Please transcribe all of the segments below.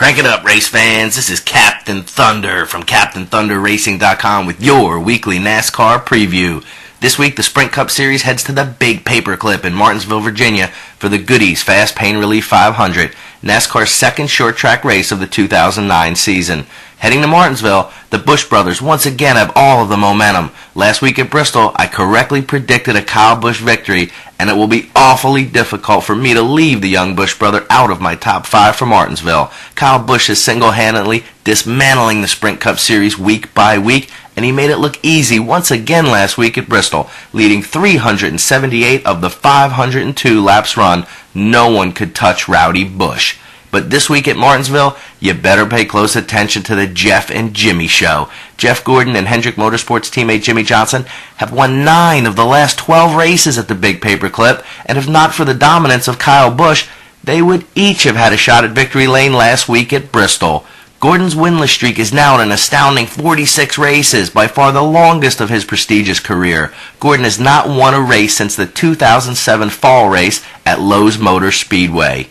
Crank it up, race fans. This is Captain Thunder from CaptainThunderRacing.com with your weekly NASCAR preview. This week, the Sprint Cup Series heads to the Big Paperclip in Martinsville, Virginia for the Goody'S Fast Pain Relief 500, NASCAR's second short track race of the 2009 season. Heading to Martinsville, the Busch brothers once again have all of the momentum. Last week at Bristol, I correctly predicted a Kyle Busch victory, and it will be awfully difficult for me to leave the young Busch brother out of my top 5 for Martinsville. Kyle Busch is single-handedly dismantling the Sprint Cup Series week by week, and he made it look easy once again last week at Bristol, leading 378 of the 502 laps run. No one could touch Rowdy Busch. But this week at Martinsville, you better pay close attention to the Jeff and Jimmy show. Jeff Gordon and Hendrick Motorsports teammate Jimmy Johnson have won 9 of the last 12 races at the Big Paperclip, and if not for the dominance of Kyle Busch, they would each have had a shot at victory lane last week at Bristol. Gordon's winless streak is now at an astounding 46 races, by far the longest of his prestigious career. Gordon has not won a race since the 2007 fall race at Lowe's Motor Speedway.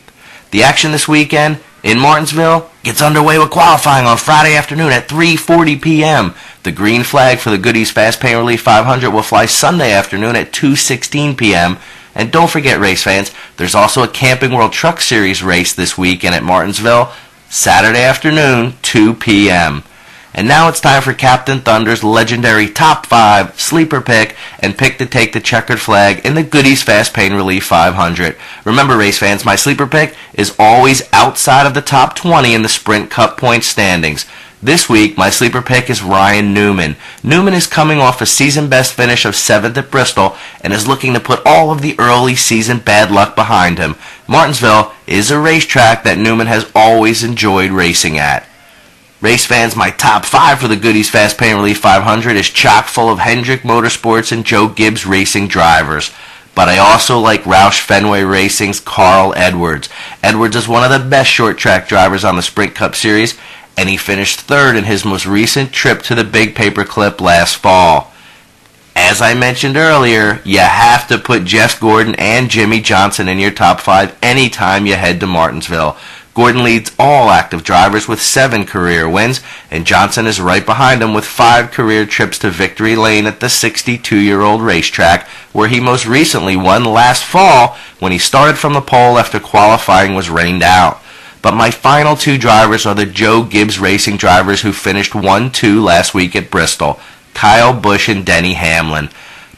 The action this weekend in Martinsville gets underway with qualifying on Friday afternoon at 3:40 p.m. The green flag for the Goody'S Fast Pain Relief 500 will fly Sunday afternoon at 2:16 p.m. And don't forget, race fans, there's also a Camping World Truck Series race this weekend at Martinsville, Saturday afternoon, 2 p.m. And now it's time for Captain Thunder's legendary Top 5 sleeper pick and pick to take the checkered flag in the Goody'S Fast Pain Relief 500. Remember, race fans, my sleeper pick is always outside of the top 20 in the Sprint Cup point standings. This week, my sleeper pick is Ryan Newman. Newman is coming off a season-best finish of 7th at Bristol and is looking to put all of the early season bad luck behind him. Martinsville is a racetrack that Newman has always enjoyed racing at. Race fans, my top 5 for the Goody'S Fast Pain Relief 500 is chock full of Hendrick Motorsports and Joe Gibbs Racing drivers. But I also like Roush Fenway Racing's Carl Edwards. Edwards is one of the best short track drivers on the Sprint Cup Series, and he finished 3rd in his most recent trip to the Big Paperclip last fall. As I mentioned earlier, you have to put Jeff Gordon and Jimmy Johnson in your top 5 anytime you head to Martinsville. Gordon leads all active drivers with 7 career wins, and Johnson is right behind him with 5 career trips to victory lane at the 62-year-old racetrack, where he most recently won last fall when he started from the pole after qualifying was rained out. But my final 2 drivers are the Joe Gibbs Racing drivers who finished 1-2 last week at Bristol, Kyle Busch and Denny Hamlin.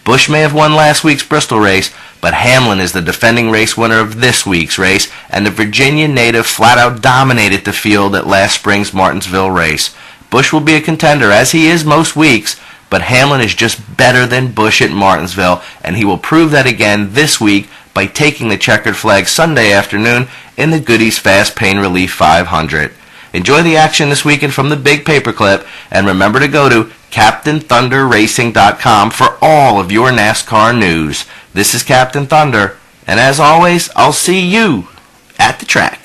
Busch may have won last week's Bristol race, but Hamlin is the defending race winner of this week's race, and the Virginia native flat-out dominated the field at last spring's Martinsville race. Busch will be a contender, as he is most weeks, but Hamlin is just better than Busch at Martinsville, and he will prove that again this week by taking the checkered flag Sunday afternoon in the Goody'S Fast Pain Relief 500. Enjoy the action this weekend from the Big Paperclip, and remember to go to CaptainThunderRacing.com for all of your NASCAR news. This is Captain Thunder, and as always, I'll see you at the track.